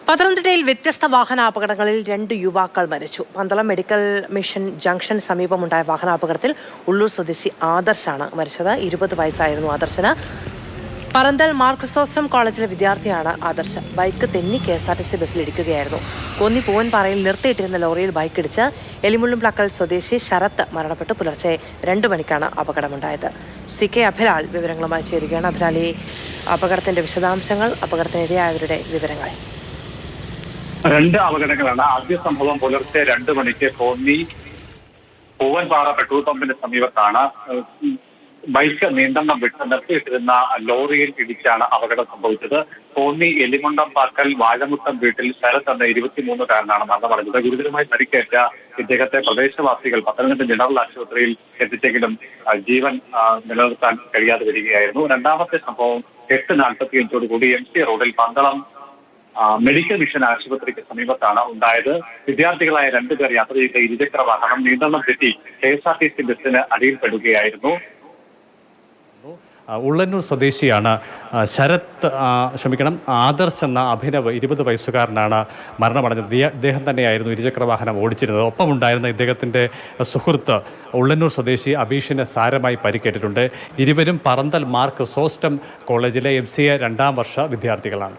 പത്തനംതിട്ടയിൽ വ്യത്യസ്ത വാഹനാപകടങ്ങളിൽ 2 യുവാക്കൾ മരിച്ചു. പന്തളം മെഡിക്കൽ മിഷൻ ജംഗ്ഷൻ സമീപമുണ്ടായ വാഹനാപകടത്തിൽ ഉള്ളൂർ സ്വദേശി ആദർശാണ് മരിച്ചത്. 20 വയസ്സായിരുന്നു ആദർശന്. പറന്തൽ മാർ ക്രിസോസ്റ്റം കോളേജിലെ വിദ്യാർത്ഥിയാണ് ആദർശ്. ബൈക്ക് തെന്നി KSRTC ബസ്സിൽ ഇടിക്കുകയായിരുന്നു. കോന്നി പൂവൻപാറയിൽ നിർത്തിയിട്ടിരുന്ന ലോറിയിൽ ബൈക്കിടിച്ച് എലിമുള്ളും പ്ലക്കൽ സ്വദേശി ശരത്ത് മരണപ്പെട്ടു. പുലർച്ചെ 2 മണിക്കാണ് അപകടമുണ്ടായത്. CK അഭിലാൽ വിവരങ്ങളുമായി ചേരുകയാണ്. അഭിലാൽ, ഈ അപകടത്തിന്റെ വിശദാംശങ്ങൾ, അപകടത്തിനിരയായവരുടെ വിവരങ്ങൾ. 2 അപകടങ്ങളാണ്. ആദ്യ സംഭവം പുലർച്ചെ 2 മണിക്ക് കോന്നി പൂവൻപാറ പെട്രോൾ പമ്പിന് സമീപത്താണ്. ബൈക്ക് നിയന്ത്രണം വിട്ട് നിർത്തിയിട്ടിരുന്ന ലോറിയിൽ ഇടിച്ചാണ് അപകടം സംഭവിച്ചത്. കോന്നി എലിമുണ്ടം പാക്കൽ വാഴമുട്ടം വീട്ടിൽ ശരത് എന്ന 23-കാരനാണ് മരണമടഞ്ഞത്. ഗുരുതരമായി പരിക്കേറ്റ ഇദ്ദേഹത്തെ പ്രദേശവാസികൾ പത്തനംതിട്ട ജനറൽ ആശുപത്രിയിൽ എത്തിച്ചെങ്കിലും ജീവൻ നിലനിർത്താൻ കഴിയാതെ വരികയായിരുന്നു. രണ്ടാമത്തെ സംഭവം 8:45 MC റോഡിൽ പന്തളം മെഡിക്കൽ മിഷൻ ആശുപത്രിക്ക് സമീപത്താണ് ഉണ്ടായത്. വിദ്യാർത്ഥികളായ 2 പേർ യാത്ര ചെയ്ത ഇരുചക്ര വാഹനം നിയന്ത്രണം തെറ്റി KSRTC ബസ്സിന് അടിയിൽപ്പെടുകയായിരുന്നു. ഉള്ളന്നൂർ സ്വദേശിയാണ് ആദർശ് എന്ന അഭിനവ് 20 വയസ്സുകാരനാണ് മരണമടഞ്ഞത്. ഇദ്ദേഹം തന്നെയായിരുന്നു ഇരുചക്ര വാഹനം ഓടിച്ചിരുന്നത്. ഒപ്പമുണ്ടായിരുന്ന ഇദ്ദേഹത്തിൻ്റെ സുഹൃത്ത് ഉള്ളന്നൂർ സ്വദേശി അബീഷിന് സാരമായി പരിക്കേറ്റിട്ടുണ്ട്. ഇരുവരും പറന്തൽ മാർ ക്രിസോസ്റ്റം കോളേജിലെ MCA 2ാം വർഷ വിദ്യാർത്ഥികളാണ്.